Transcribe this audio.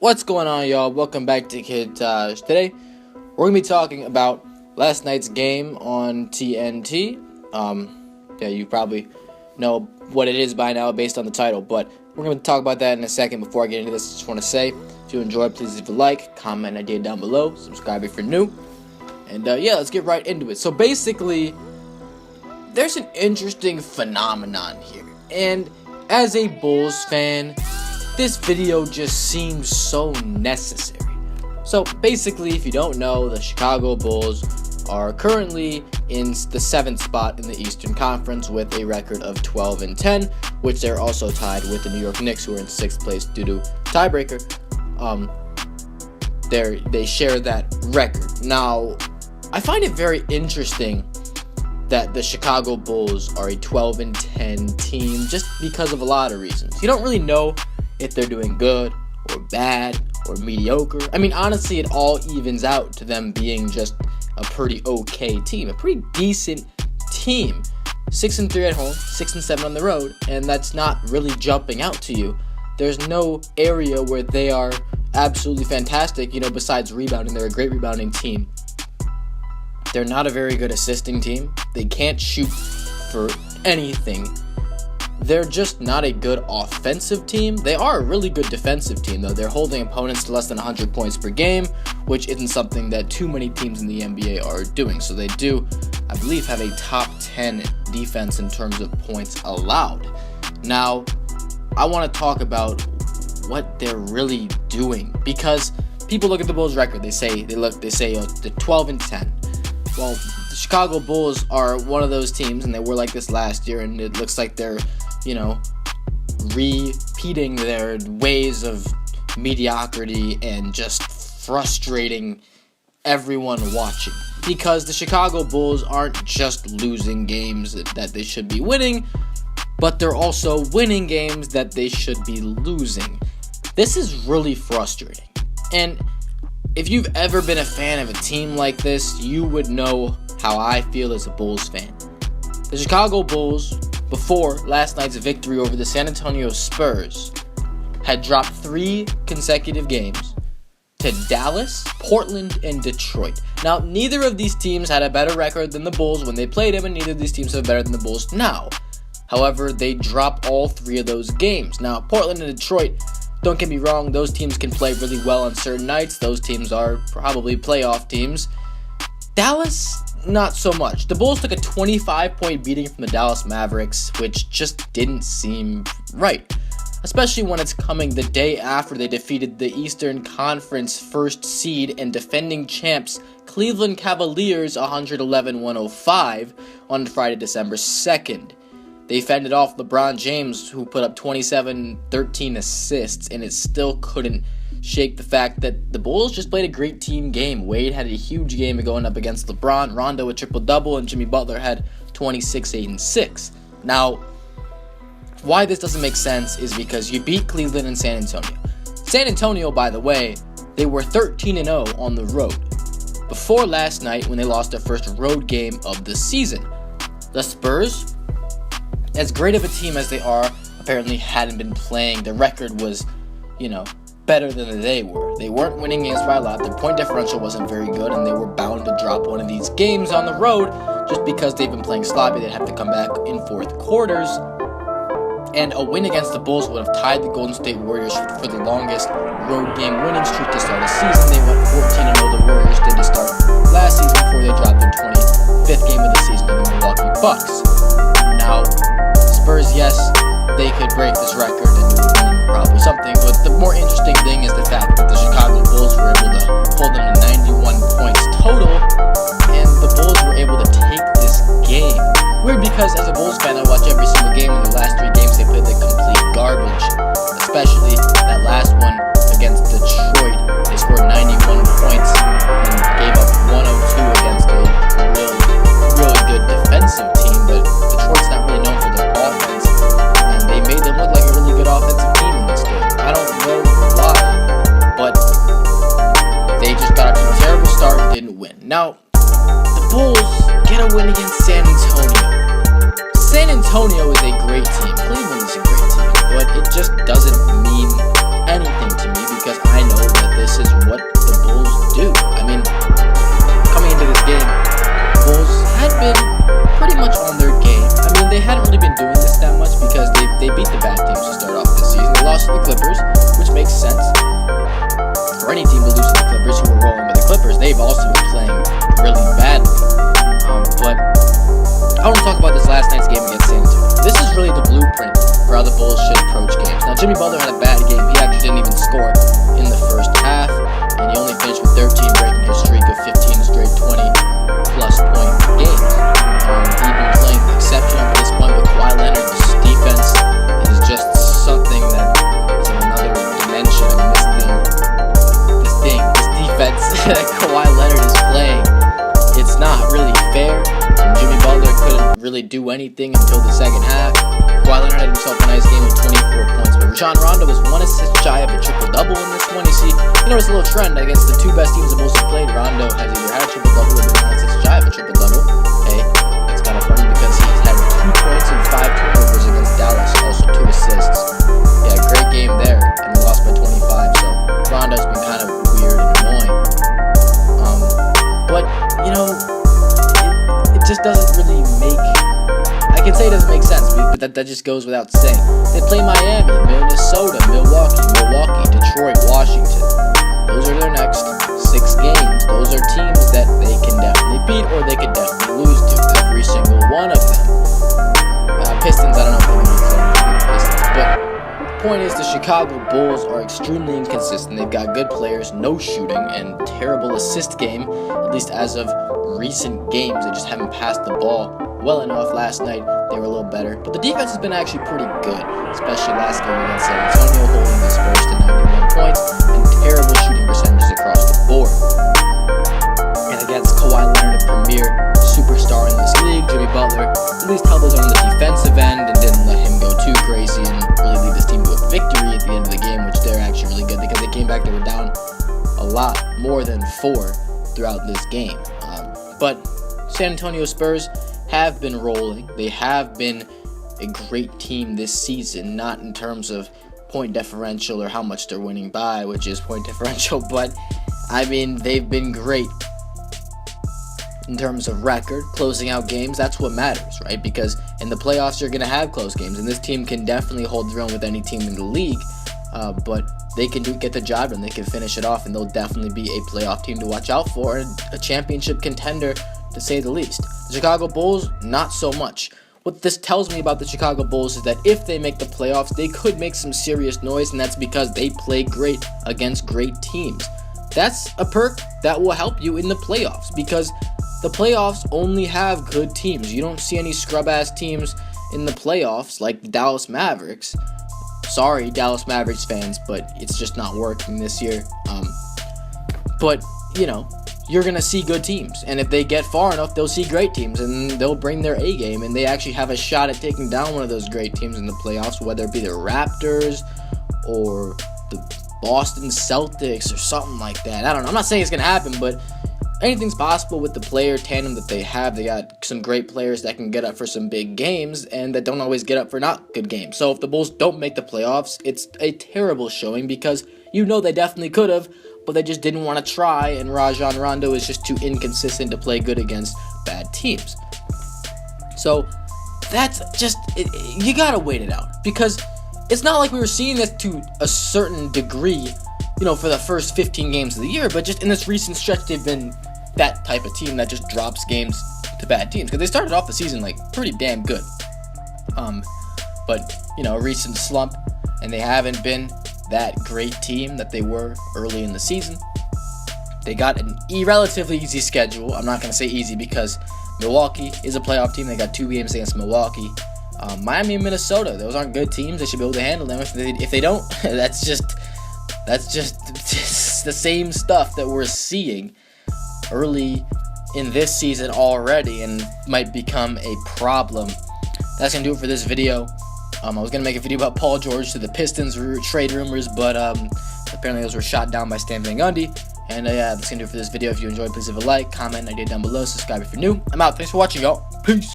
What's going on, y'all? Welcome back to Kidtage. Today, we're going to be talking about last night's game on TNT. Yeah, you probably know what it is by now based on the title, but we're going to talk about that in a second. Before I get into this, I just want to say, if you enjoyed, please leave a like, comment idea down below, subscribe if you're new, and yeah, let's get right into it. So basically, there's an interesting phenomenon here, and as a Bulls fan, this video just seems so necessary. So basically, if you don't know, the Chicago Bulls are currently in the 7th spot in the Eastern Conference with a record of 12-10, which they're also tied with the New York Knicks, who are in 6th place due to tiebreaker. They share that record. Now, I find it very interesting that the Chicago Bulls are a 12-10 team just because of a lot of reasons. You don't really know if they're doing good or bad or mediocre. I mean, honestly, it all evens out to them being just a pretty okay team, a pretty decent team. 6-3 at home, 6-7 on the road, and that's not really jumping out to you. There's no area where they are absolutely fantastic, besides rebounding. They're a great rebounding team. They're not a very good assisting team. They can't shoot for anything. They're just not a good offensive team. They are a really good defensive team, though. They're holding opponents to less than 100 points per game, which isn't something that too many teams in the NBA are doing. So they do, I believe, have a top 10 defense in terms of points allowed. Now, I want to talk about what they're really doing, because people look at the Bulls' record. They say they're 12-10. Well, the Chicago Bulls are one of those teams, and they were like this last year, and it looks like they're, repeating their ways of mediocrity and just frustrating everyone watching. Because the Chicago Bulls aren't just losing games that they should be winning, but they're also winning games that they should be losing. This is really frustrating. And if you've ever been a fan of a team like this, you would know how I feel as a Bulls fan. The Chicago Bulls, before last night's victory over the San Antonio Spurs, had dropped 3 consecutive games to Dallas, Portland, and Detroit. Now, neither of these teams had a better record than the Bulls when they played them, and neither of these teams have better than the Bulls now. However, they dropped all 3 of those games. Now, Portland and Detroit, don't get me wrong, those teams can play really well on certain nights. Those teams are probably playoff teams. Dallas, not so much. The Bulls took a 25-point beating from the Dallas Mavericks, which just didn't seem right, especially when it's coming the day after they defeated the Eastern Conference first seed and defending champs Cleveland Cavaliers 111-105 on Friday, December 2nd. They fended off LeBron James, who put up 27-13 assists, and it still couldn't shake the fact that the Bulls just played a great team game. Wade had a huge game going up against LeBron, Rondo a triple-double, and Jimmy Butler had 26, 8, and 6. Now, why this doesn't make sense is because you beat Cleveland and San Antonio. San Antonio, by the way, they were 13-0 on the road before last night when they lost their first road game of the season. The Spurs, as great of a team as they are, apparently hadn't been playing. The record was, better than they were. They weren't winning games by a lot. Their point differential wasn't very good, and they were bound to drop one of these games on the road just because they've been playing sloppy. They'd have to come back in fourth quarters. And a win against the Bulls would have tied the Golden State Warriors for the longest road game winning streak to start a season. They went 14-0. The Warriors did to start last season before they dropped their 25th game of the season to the Milwaukee Bucks. Now, Spurs, yes, they could break this record and it would mean probably something, but the more interesting thing is the fact that the Chicago Bulls were able to hold them to 91 points total, and the Bulls were able to take this game. Weird, because as a Bulls fan, I watch every single game, and the last 3 games they played the complete garbage, especially that last one against Detroit. They scored 91 points and gave up 102 against a really good defensive team, but Detroit's not really known for their offense, and they made them look like a really good offensive team in this game. I don't know why, but they just got off to a terrible start and didn't win. Now, the Bulls get a win against San Antonio. San Antonio is a great team. Cleveland is a great team, but it just doesn't mean anything to me because I know this is what the Bulls do. I mean, coming into this game, the Bulls had been pretty much on their game. I mean, they hadn't really been doing this that much because they beat the bad teams to start off this season. They lost to the Clippers, which makes sense for any team to lose to the Clippers, who were rolling with the Clippers. They've also been playing really badly. But I want to talk about this last night's game against San Antonio. This is really the blueprint for how the Bulls should approach games. Now, Jimmy Butler had a bad game. He actually didn't even score in the first half, and he only finished with 13, breaking his streak of 15 straight 20-plus point games. He'd been playing exceptional at this point, but Kawhi Leonard's defense is just something that is in another dimension. I mean, this defense that Kawhi Leonard is playing, it's not really fair. Jimmy Butler couldn't really do anything until the second half. Kawhi Leonard had himself a nice game with 24 points, but Rajon Rondo was 1 assist shy of a triple-double in this one. You see, you notice a little trend against the two best teams the Bulls have played. Rondo has either had a triple-double or been 1 assist shy of a triple-double. Hey, it's kind of funny because he's had 2 points and 5 turnovers against Dallas, also 2 assists. Yeah, great game there, and we lost by 25, so Rondo's been kind of weird and annoying. But, you know, it just doesn't really make... I can say it doesn't make sense, but that just goes without saying. They play Miami, Minnesota, Milwaukee, Detroit, Washington. Those are their next 6 games. Those are teams that they can definitely beat or they could definitely lose to. Every single one of them. Pistons, I don't know if they're going to be playing the Pistons, but the point is the Chicago Bulls are extremely inconsistent. They've got good players, no shooting, and terrible assist game, at least as of recent games. They just haven't passed the ball well enough. Last night they were a little better, but the defense has been actually pretty good, especially last game against San Antonio, holding the Spurs to 91 points and terrible shooting percentages across the board. And against Kawhi Leonard, a premier superstar in this league, Jimmy Butler at least held us on the defensive end and didn't let him go too crazy and really lead this team to a victory at the end of the game, which they're actually really good because they came back, they were down a lot more than 4 throughout this game. But San Antonio Spurs have been rolling. They have been a great team this season, not in terms of point differential or how much they're winning by, which is point differential, but I mean, they've been great in terms of record, closing out games. That's what matters, right? Because in the playoffs, you're going to have close games, and this team can definitely hold their own with any team in the league, but they can get the job and they can finish it off, and they'll definitely be a playoff team to watch out for, and a championship contender to say the least. The Chicago Bulls, not so much. What this tells me about the Chicago Bulls is that if they make the playoffs, they could make some serious noise, and that's because they play great against great teams. That's a perk that will help you in the playoffs, because the playoffs only have good teams. You don't see any scrub-ass teams in the playoffs like the Dallas Mavericks. Sorry, Dallas Mavericks fans, but it's just not working this year. But, you know, you're going to see good teams. And if they get far enough, they'll see great teams. And they'll bring their A game. And they actually have a shot at taking down one of those great teams in the playoffs, whether it be the Raptors or the Boston Celtics or something like that. I don't know. I'm not saying it's going to happen, but anything's possible with the player tandem that they have. They got some great players that can get up for some big games and that don't always get up for not good games. So if the Bulls don't make the playoffs, it's a terrible showing because you know they definitely could have, but they just didn't want to try, and Rajon Rondo is just too inconsistent to play good against bad teams. So that's just, you gotta wait it out, because it's not like we were seeing this to a certain degree, you know, for the first 15 games of the year, but just in this recent stretch, they've been that type of team that just drops games to bad teams, because they started off the season like pretty damn good. But, you know, a recent slump, and they haven't been that great team that they were early in the season. They got a relatively easy schedule. I'm not going to say easy because Milwaukee is a playoff team. They got 2 games against Milwaukee. Miami and Minnesota, those aren't good teams. They should be able to handle them. If they don't, that's just the same stuff that we're seeing early in this season already, and might become a problem. That's going to do it for this video. I was going to make a video about Paul George to the Pistons trade rumors, but apparently those were shot down by Stan Van Gundy. And yeah, that's going to do it for this video. If you enjoyed, please leave a like, comment, and idea down below. Subscribe if you're new. I'm out. Thanks for watching, y'all. Peace.